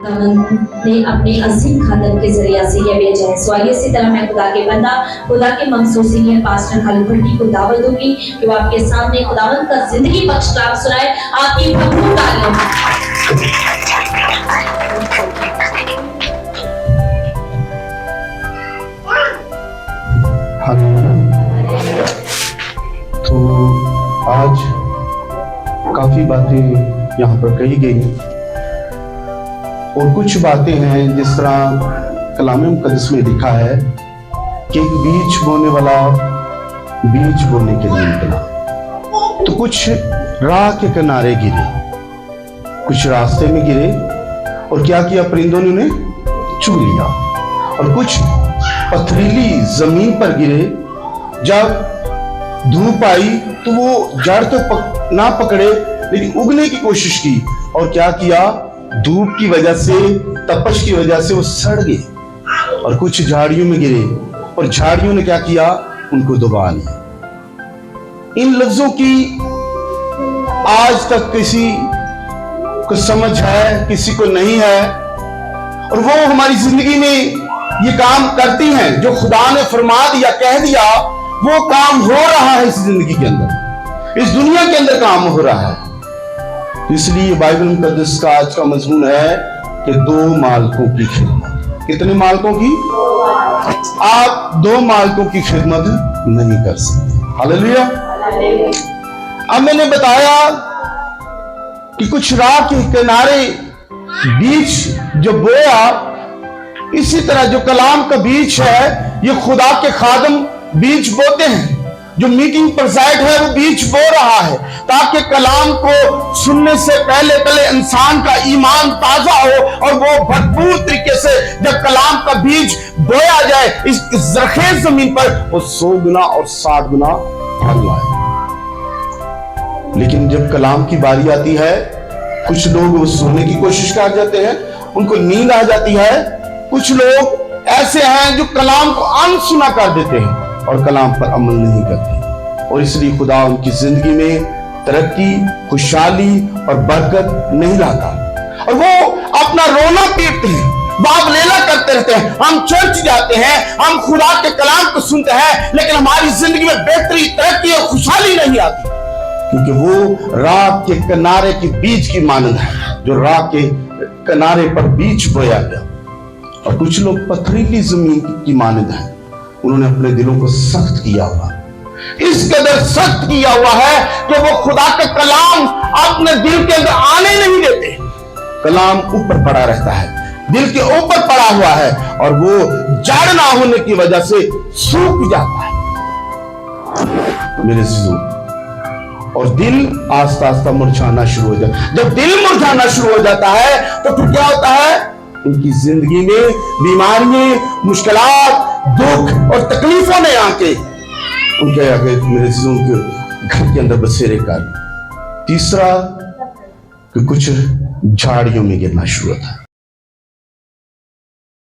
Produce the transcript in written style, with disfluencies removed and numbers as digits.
ने अपने असीम खादम के जरिए से ये भेजा है। सो आइए इसी तरह मैं खुदा के बंदा, खुदा के मंसूर सीनियर पास्टर खालिद भट्टी को दावत दूंगी कि वो आपके सामने खुदावंद का जिंदगी बख्श कलाम सुनाए। आपकी भरपूर तालियों। तो आज काफी बातें यहाँ पर कही गई और कुछ बातें हैं जिस तरह कलाम मुक़द्दस में लिखा है कि एक बीज बोने वाला बीज बोने के लिए निकला, तो कुछ राह के किनारे गिरे, कुछ रास्ते में गिरे और क्या किया, परिंदों ने उन्हें चुग लिया। और कुछ पथरीली जमीन पर गिरे, जब धूप आई तो वो जड़ तो ना पकड़े लेकिन उगने की कोशिश की, और क्या किया, धूप की वजह से, तपश की वजह से वो सड़ गए। और कुछ झाड़ियों में गिरे और झाड़ियों ने क्या किया, उनको दबा लिया। इन लफ्जों की आज तक किसी को समझ है, किसी को नहीं है, और वो हमारी जिंदगी में ये काम करती हैं जो खुदा ने फरमा दिया, कह दिया, वो काम हो रहा है इस जिंदगी के अंदर, इस दुनिया के अंदर काम हो रहा है। इसलिए बाइबल मुक़द्दस का आज का मजमून है कि दो मालिकों की खिदमत। कितने मालिकों की? आप दो मालिकों की खिदमत नहीं कर सकते। हालेलुया। अब मैंने बताया कि कुछ राह के किनारे बीज जो बोया, इसी तरह जो कलाम का बीज है, ये खुदा के खादम बीज बोते हैं। जो मीटिंग प्रेसिडेंट है वो बीज बो रहा है ताकि कलाम को सुनने से पहले इंसान का ईमान ताजा हो और वो भरपूर तरीके से जब कलाम का बीज बोया जाए इस जरखेज जमीन पर, वो 100 गुना और 60 गुना फल लाए। लेकिन जब कलाम की बारी आती है, कुछ लोग वो सुनने की कोशिश कर जाते हैं, उनको नींद आ जाती है। कुछ लोग ऐसे हैं जो कलाम को अनसुना कर देते हैं और कलाम पर अमल नहीं करते, और इसलिए खुदा उनकी जिंदगी में तरक्की, खुशहाली और बरकत नहीं लाता, और वो अपना रोना पीटते हैं, बाप लेला करते रहते हैं। हम चर्च जाते हैं, हम खुदा के कलाम को सुनते हैं, लेकिन हमारी जिंदगी में बेहतरी, तरक्की और खुशहाली नहीं आती, क्योंकि वो राह के किनारे की बीज की मानंद है, जो राह के किनारे पर बीज बोया गया। और कुछ लोग पथरीली जमीन की मानंद है, उन्होंने अपने दिलों को सख्त किया हुआ, इस कदर सख्त किया हुआ है कि वो खुदा का कलाम अपने दिल के अंदर आने नहीं देते। कलाम ऊपर पड़ा रहता है, दिल के ऊपर पड़ा हुआ है, और वो जड़ ना होने की वजह से सूख जाता है मेरे अज़ीज़ों, और दिल आस्ता आस्ता मुरझाना शुरू हो जाता है। जब दिल मुरझाना शुरू हो जाता है तो फिर क्या होता है, उनकी जिंदगी में बीमारियां, मुश्किलात, दुख और तकलीफों ने आके उनके आगे मेरे उनके घर के अंदर बसेरे कर। तीसरा कि कुछ झाड़ियों में गिरना शुरू होता है।